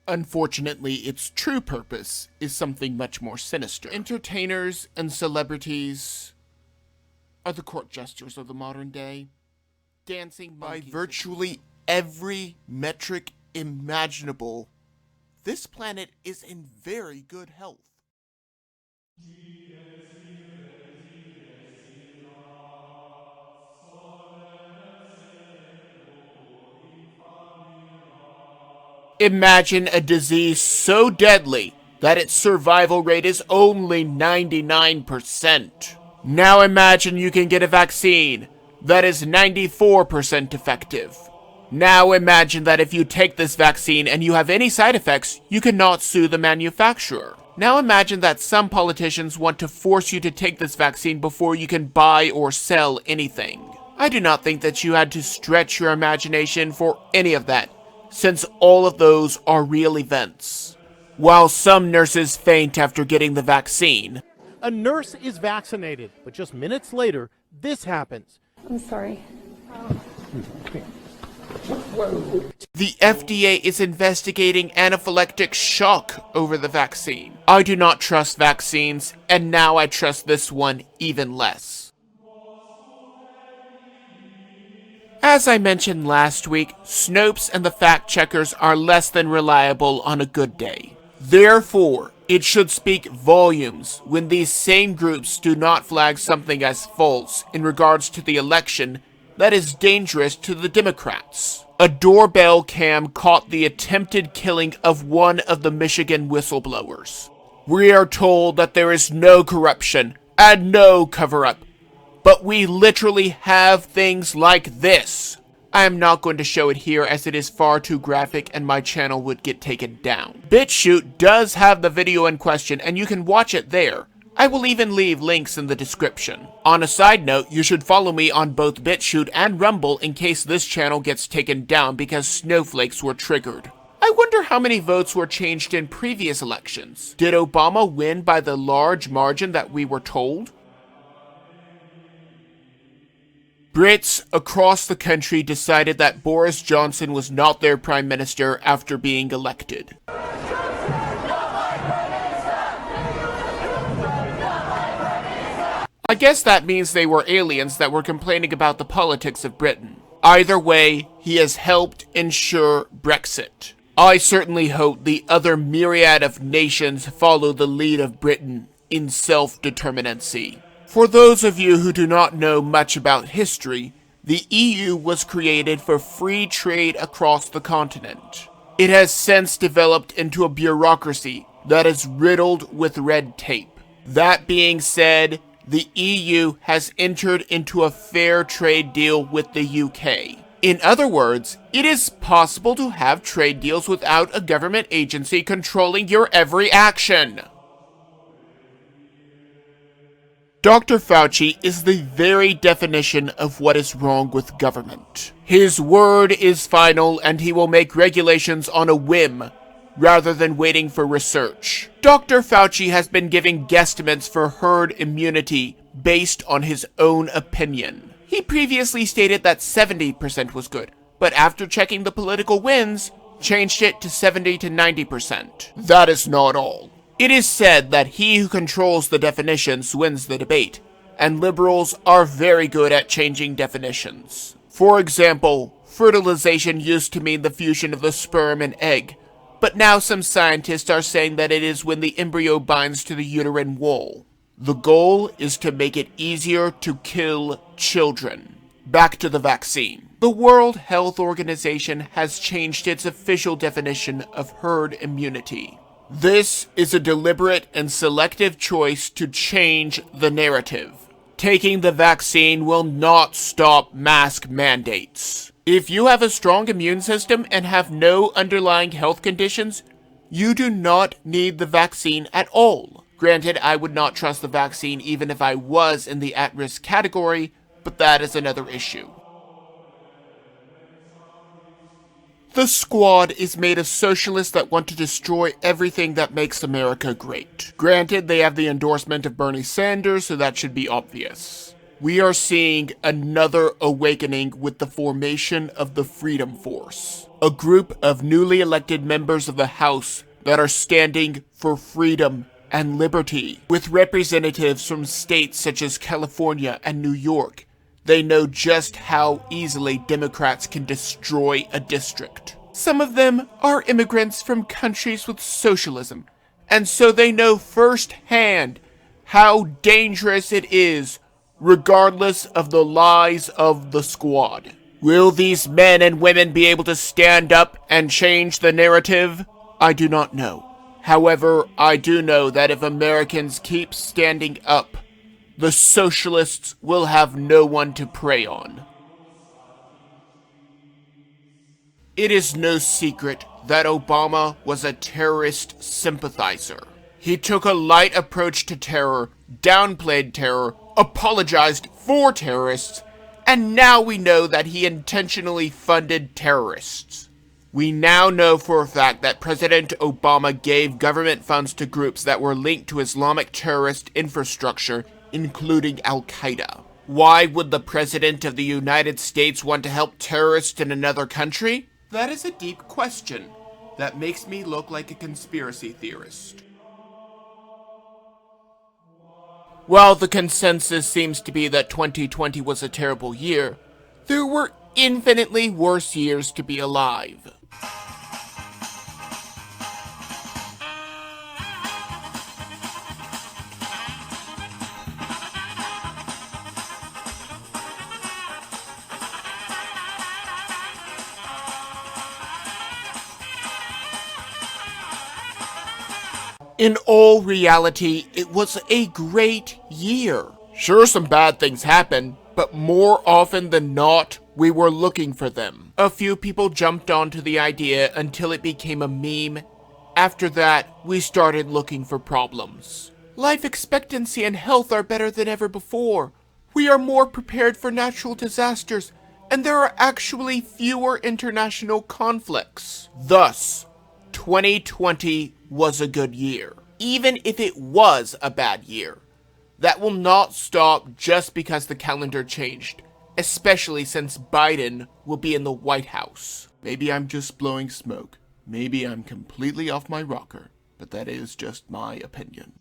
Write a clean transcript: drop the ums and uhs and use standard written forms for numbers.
Unfortunately, its true purpose is something much more sinister. Entertainers and celebrities are the court jesters of the modern day, dancing by virtually every metric imaginable. This planet is in very good health. Imagine a disease so deadly that its survival rate is only 99%. Now imagine you can get a vaccine that is 94% effective. Now imagine that if you take this vaccine and you have any side effects, you cannot sue the manufacturer. Now imagine that some politicians want to force you to take this vaccine before you can buy or sell anything. I do not think that you had to stretch your imagination for any of that, since all of those are real events. While some nurses faint after getting the vaccine, a nurse is vaccinated, but just minutes later, this happens. I'm sorry. The FDA is investigating anaphylactic shock over the vaccine. I do not trust vaccines, and now I trust this one even less. As I mentioned last week, Snopes and the fact-checkers are less than reliable on a good day. Therefore, it should speak volumes when these same groups do not flag something as false in regards to the election that is dangerous to the Democrats. A doorbell cam caught the attempted killing of one of the Michigan whistleblowers. We are told that there is no corruption and no cover-up, but we literally have things like this. I am not going to show it here as it is far too graphic and my channel would get taken down. BitChute does have the video in question and you can watch it there. I will even leave links in the description. On a side note, you should follow me on both BitChute and Rumble in case this channel gets taken down because snowflakes were triggered. I wonder how many votes were changed in previous elections. Did Obama win by the large margin that we were told? Brits across the country decided that Boris Johnson was not their prime minister after being elected. I guess that means they were aliens that were complaining about the politics of Britain. Either way, he has helped ensure Brexit. I certainly hope the other myriad of nations follow the lead of Britain in self-determinancy. For those of you who do not know much about history, the EU was created for free trade across the continent. It has since developed into a bureaucracy that is riddled with red tape. That being said, the EU has entered into a fair trade deal with the UK. In other words, it is possible to have trade deals without a government agency controlling your every action. Dr. Fauci is the very definition of what is wrong with government. His word is final and he will make regulations on a whim rather than waiting for research. Dr. Fauci has been giving guesstimates for herd immunity based on his own opinion. He previously stated that 70% was good, but after checking the political winds, changed it to 70 to 90%. That is not all. It is said that he who controls the definitions wins the debate, and liberals are very good at changing definitions. For example, fertilization used to mean the fusion of the sperm and egg, but now some scientists are saying that it is when the embryo binds to the uterine wall. The goal is to make it easier to kill children. Back to the vaccine. The World Health Organization has changed its official definition of herd immunity. This is a deliberate and selective choice to change the narrative. Taking the vaccine will not stop mask mandates. If you have a strong immune system and have no underlying health conditions, you do not need the vaccine at all. Granted, I would not trust the vaccine even if I was in the at-risk category, but that is another issue. The Squad is made of socialists that want to destroy everything that makes America great. Granted, they have the endorsement of Bernie Sanders, so that should be obvious. We are seeing another awakening with the formation of the Freedom Force, a group of newly elected members of the House that are standing for freedom and liberty. With representatives from states such as California and New York, they know just how easily Democrats can destroy a district. Some of them are immigrants from countries with socialism, and so they know firsthand how dangerous it is, regardless of the lies of the squad. Will these men and women be able to stand up and change the narrative? I do not know. However, I do know that if Americans keep standing up, the socialists will have no one to prey on. It is no secret that Obama was a terrorist sympathizer. He took a light approach to terror, downplayed terror, apologized for terrorists, and now we know that he intentionally funded terrorists. We now know for a fact that President Obama gave government funds to groups that were linked to Islamic terrorist infrastructure, including Al-Qaeda. Why would the President of the United States want to help terrorists in another country? That is a deep question that makes me look like a conspiracy theorist. While the consensus seems to be that 2020 was a terrible year, there were infinitely worse years to be alive. In all reality, it was a great year. Sure, some bad things happened, but more often than not, we were looking for them. A few people jumped onto the idea until it became a meme. After that, we started looking for problems. Life expectancy and health are better than ever before. We are more prepared for natural disasters, and there are actually fewer international conflicts. Thus, 2020 was a good year. Even if it was a bad year, that will not stop just because the calendar changed, especially since Biden will be in the White House. Maybe I'm just blowing smoke. Maybe I'm completely off my rocker, but that is just my opinion.